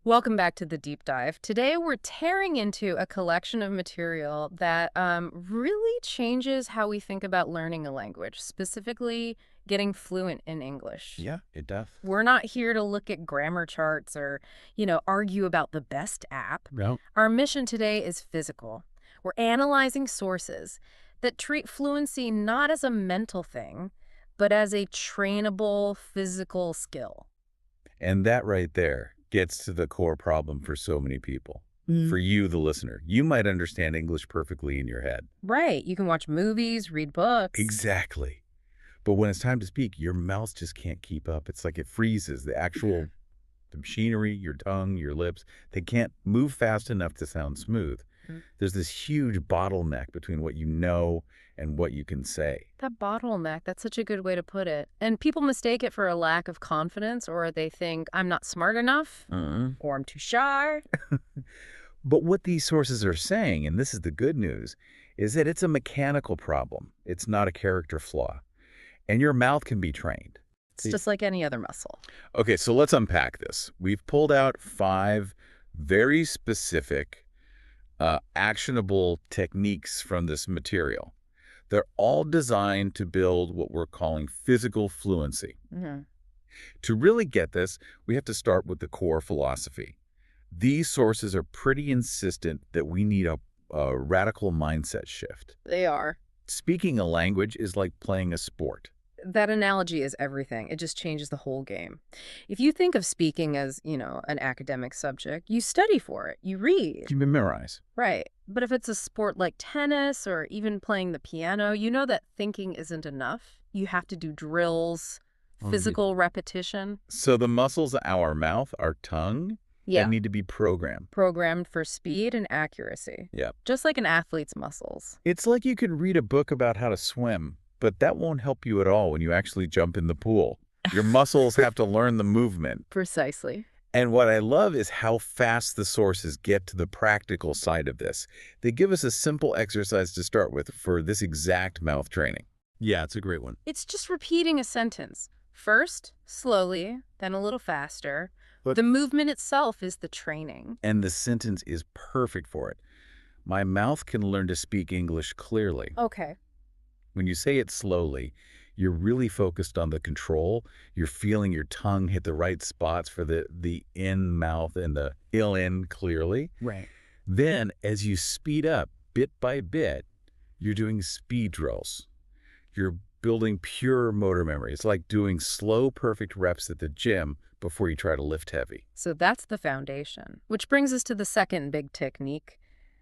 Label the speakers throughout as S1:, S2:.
S1: Welcome back to the deep dive. Today we're tearing into a collection of material that really changes how we think about learning a language, specifically getting fluent in English.
S2: Yeah, it does.
S1: We're not here to look at grammar charts or, argue about the best app.
S2: No.
S1: Our mission today is physical. We're analyzing sources that treat fluency not as a mental thing, but as a trainable physical skill.
S2: And that right there gets to the core problem for so many people.
S1: Mm.
S2: For you, the listener, you might understand English perfectly in your head.
S1: Right. You can watch movies, read books.
S2: Exactly. But when it's time to speak, your mouth just can't keep up. It's like it freezes. The machinery, your tongue, your lips, they can't move fast enough to sound smooth.
S1: Mm.
S2: There's this huge bottleneck between what you know and what you can say.
S1: That bottleneck, that's such a good way to put it. And people mistake it for a lack of confidence, or they think I'm not smart enough, or I'm too shy.
S2: But what these sources are saying, and this is the good news, is that it's a mechanical problem. It's not a character flaw. And your mouth can be trained.
S1: It's just like any other muscle.
S2: Okay, so let's unpack this. We've pulled out 5 very specific, actionable techniques from this material. They're all designed to build what we're calling physical fluency.
S1: Mm-hmm.
S2: To really get this, we have to start with the core philosophy. These sources are pretty insistent that we need a radical mindset shift.
S1: They are.
S2: Speaking a language is like playing a sport.
S1: That analogy is everything. It just changes the whole game. If you think of speaking as, an academic subject, you study for it, you read.
S2: You memorize.
S1: Right. But if it's a sport like tennis or even playing the piano, you know that thinking isn't enough. You have to do drills, physical repetition.
S2: So the muscles of our mouth, our tongue, that need to be programmed.
S1: Programmed for speed and accuracy.
S2: Yeah.
S1: Just like an athlete's muscles.
S2: It's like you could read a book about how to swim, but that won't help you at all when you actually jump in the pool. Your muscles have to learn the movement.
S1: Precisely.
S2: And what I love is how fast the sources get to the practical side of this. They give us a simple exercise to start with for this exact mouth training. Yeah, it's a great one.
S1: It's just repeating a sentence. First, slowly, then a little faster.
S2: But
S1: the movement itself is the training.
S2: And the sentence is perfect for it. My mouth can learn to speak English clearly.
S1: Okay.
S2: When you say it slowly, you're really focused on the control. You're feeling your tongue hit the right spots for the in mouth and the ill in clearly.
S1: Right.
S2: Then, as you speed up bit by bit, you're doing speed drills. You're building pure motor memory. It's like doing slow, perfect reps at the gym before you try to lift heavy.
S1: So that's the foundation. Which brings us to the second big technique.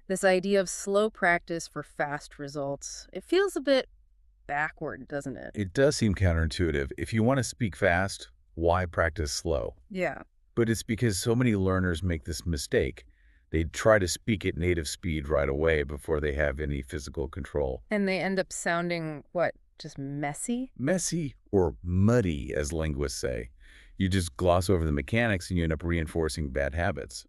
S1: This idea of slow practice for fast results. It feels a bit backward, doesn't it?
S2: It does seem counterintuitive. If you want to speak fast, why practice slow?
S1: Yeah.
S2: But it's because so many learners make this mistake. They try to speak at native speed right away before they have any physical control.
S1: And they end up sounding, what, just messy?
S2: Messy or muddy, as linguists say. You just gloss over the mechanics and you end up reinforcing bad habits.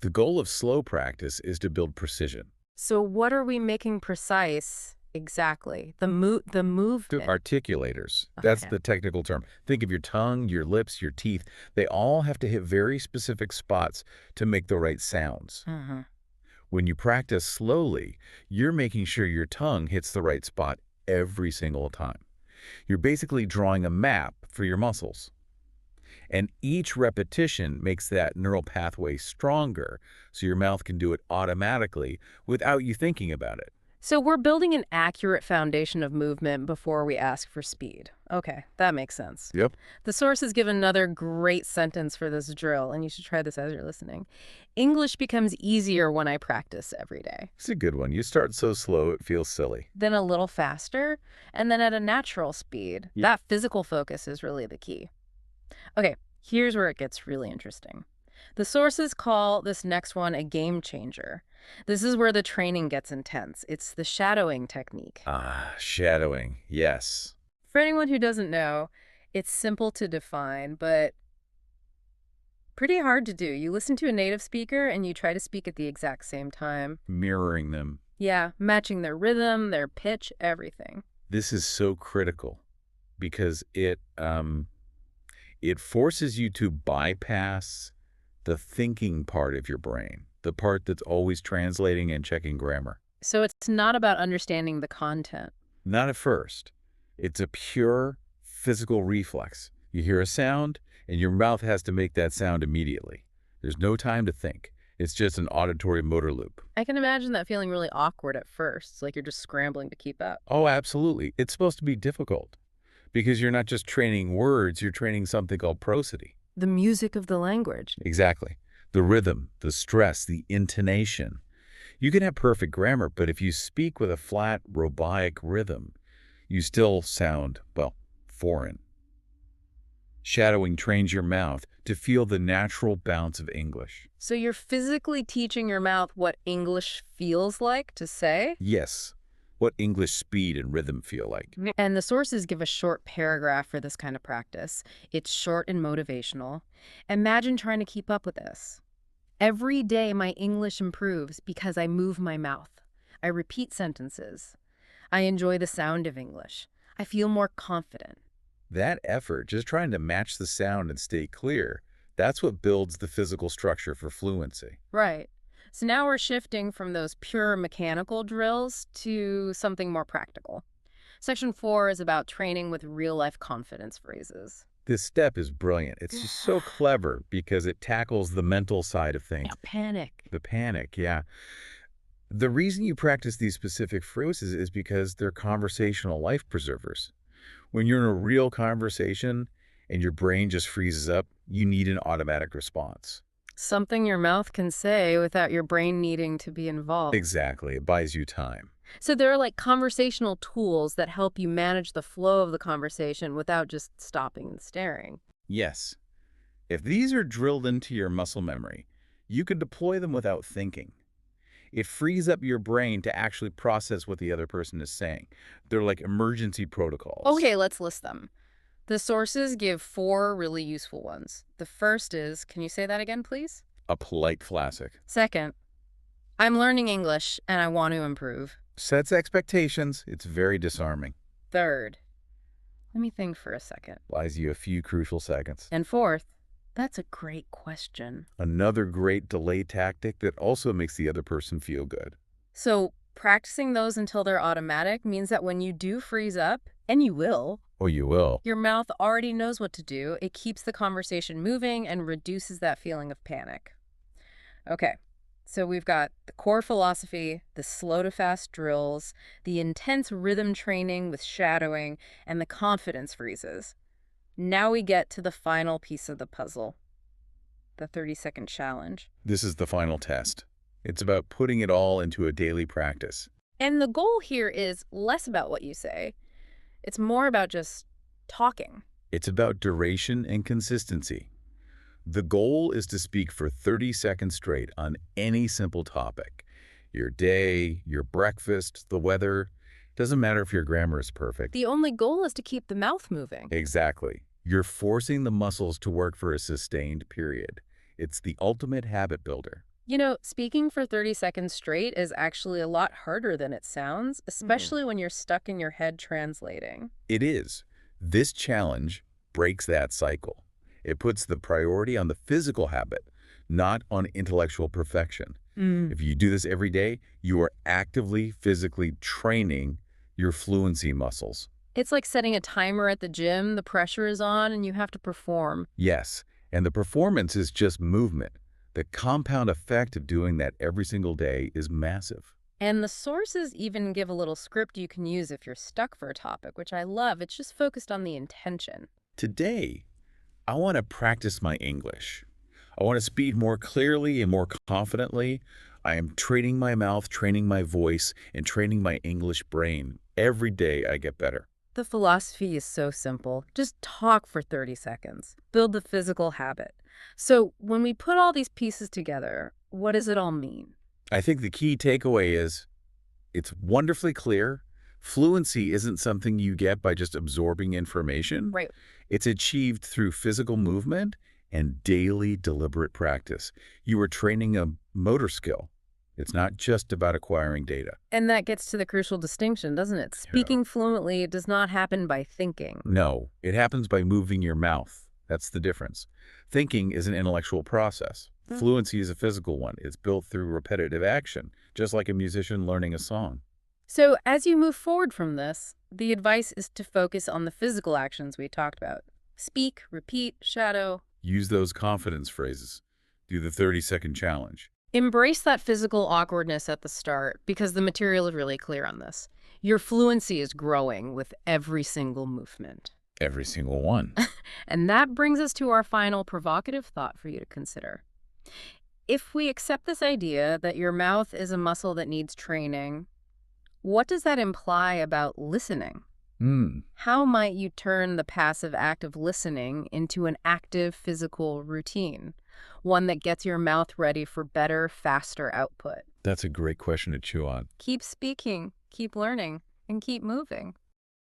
S2: The goal of slow practice is to build precision.
S1: So what are we making precise? Exactly. The movement.
S2: Articulators. That's
S1: Okay.
S2: the technical term. Think of your tongue, your lips, your teeth. They all have to hit very specific spots to make the right sounds.
S1: Mm-hmm.
S2: When you practice slowly, you're making sure your tongue hits the right spot every single time. You're basically drawing a map for your muscles. And each repetition makes that neural pathway stronger, so your mouth can do it automatically without you thinking about it.
S1: So we're building an accurate foundation of movement before we ask for speed. Okay, that makes sense.
S2: Yep.
S1: The sources give another great sentence for this drill, and you should try this as you're listening. English becomes easier when I practice every day.
S2: It's a good one. You start so slow, it feels silly.
S1: Then a little faster, and then at a natural speed.
S2: Yeah.
S1: That physical focus is really the key. Okay, here's where it gets really interesting. The sources call this next one a game changer. This is where the training gets intense. It's the shadowing technique.
S2: Shadowing. Yes.
S1: For anyone who doesn't know, it's simple to define, but pretty hard to do. You listen to a native speaker and you try to speak at the exact same time.
S2: Mirroring them.
S1: Yeah, matching their rhythm, their pitch, everything.
S2: This is so critical because it forces you to bypass the thinking part of your brain, the part that's always translating and checking grammar.
S1: So it's not about understanding the content.
S2: Not at first. It's a pure physical reflex. You hear a sound, and your mouth has to make that sound immediately. There's no time to think. It's just an auditory motor loop.
S1: I can imagine that feeling really awkward at first. It's like you're just scrambling to keep up.
S2: Oh, absolutely. It's supposed to be difficult because you're not just training words, you're training something called prosody.
S1: The music of the language.
S2: Exactly. The rhythm, the stress, the intonation. You can have perfect grammar, but if you speak with a flat, robotic rhythm, you still sound, well, foreign. Shadowing trains your mouth to feel the natural bounce of English.
S1: So you're physically teaching your mouth what English feels like to say?
S2: Yes, what English speed and rhythm feel like.
S1: And the sources give a short paragraph for this kind of practice. It's short and motivational. Imagine trying to keep up with this. Every day my English improves because I move my mouth. I repeat sentences. I enjoy the sound of English. I feel more confident.
S2: That effort, just trying to match the sound and stay clear, that's what builds the physical structure for fluency.
S1: Right. So now we're shifting from those pure mechanical drills to something more practical. Section 4 is about training with real-life confidence phrases.
S2: This step is brilliant. It's just so clever because it tackles the mental side of things.
S1: Panic.
S2: The panic, yeah. The reason you practice these specific phrases is because they're conversational life preservers. When you're in a real conversation and your brain just freezes up, you need an automatic response.
S1: Something your mouth can say without your brain needing to be involved.
S2: Exactly. It buys you time.
S1: So there are like conversational tools that help you manage the flow of the conversation without just stopping and staring.
S2: Yes. If these are drilled into your muscle memory, you can deploy them without thinking. It frees up your brain to actually process what the other person is saying. They're like emergency protocols.
S1: Okay, let's list them. The sources give 4 really useful ones. The first is, can you say that again, please?
S2: A polite classic.
S1: Second, I'm learning English and I want to improve.
S2: Sets expectations. It's very disarming.
S1: Third, let me think for a second.
S2: Buys you a few crucial seconds.
S1: And fourth, that's a great question.
S2: Another great delay tactic that also makes the other person feel good.
S1: So practicing those until they're automatic means that when you do freeze up, and you will,
S2: Or you will.
S1: your mouth already knows what to do. It keeps the conversation moving and reduces that feeling of panic. Okay, so we've got the core philosophy, the slow to fast drills, the intense rhythm training with shadowing, and the confidence freezes. Now we get to the final piece of the puzzle, the 30-second challenge.
S2: This is the final test. It's about putting it all into a daily practice.
S1: And the goal here is less about what you say. It's more about just talking.
S2: It's about duration and consistency. The goal is to speak for 30 seconds straight on any simple topic. Your day, your breakfast, the weather. Doesn't matter if your grammar is perfect.
S1: The only goal is to keep the mouth moving.
S2: Exactly. You're forcing the muscles to work for a sustained period. It's the ultimate habit builder.
S1: You know, speaking for 30 seconds straight is actually a lot harder than it sounds, especially when you're stuck in your head translating.
S2: It is. This challenge breaks that cycle. It puts the priority on the physical habit, not on intellectual perfection. If you do this every day, you are actively, physically training your fluency muscles.
S1: It's like setting a timer at the gym. The pressure is on and you have to perform.
S2: Yes, and the performance is just movement. The compound effect of doing that every single day is massive.
S1: And the sources even give a little script you can use if you're stuck for a topic, which I love. It's just focused on the intention.
S2: Today, I want to practice my English. I want to speak more clearly and more confidently. I am training my mouth, training my voice, and training my English brain. Every day I get better.
S1: The philosophy is so simple. Just talk for 30 seconds. Build the physical habit. So when we put all these pieces together, what does it all mean?
S2: I think the key takeaway is it's wonderfully clear. Fluency isn't something you get by just absorbing information.
S1: Right.
S2: It's achieved through physical movement and daily deliberate practice. You are training a motor skill. It's not just about acquiring data.
S1: And that gets to the crucial distinction, doesn't it? Speaking fluently does not happen by thinking.
S2: No, it happens by moving your mouth. That's the difference. Thinking is an intellectual process. Fluency is a physical one. It's built through repetitive action, just like a musician learning a song.
S1: So, as you move forward from this, the advice is to focus on the physical actions we talked about. Speak, repeat, shadow.
S2: Use those confidence phrases. Do the 30-second challenge.
S1: Embrace that physical awkwardness at the start because the material is really clear on this. Your fluency is growing with every single movement.
S2: Every single one.
S1: And that brings us to our final provocative thought for you to consider. If we accept this idea that your mouth is a muscle that needs training, what does that imply about listening?
S2: Hmm.
S1: How might you turn the passive act of listening into an active physical routine, one that gets your mouth ready for better, faster output?
S2: That's a great question to chew on.
S1: Keep speaking, keep learning, and keep moving.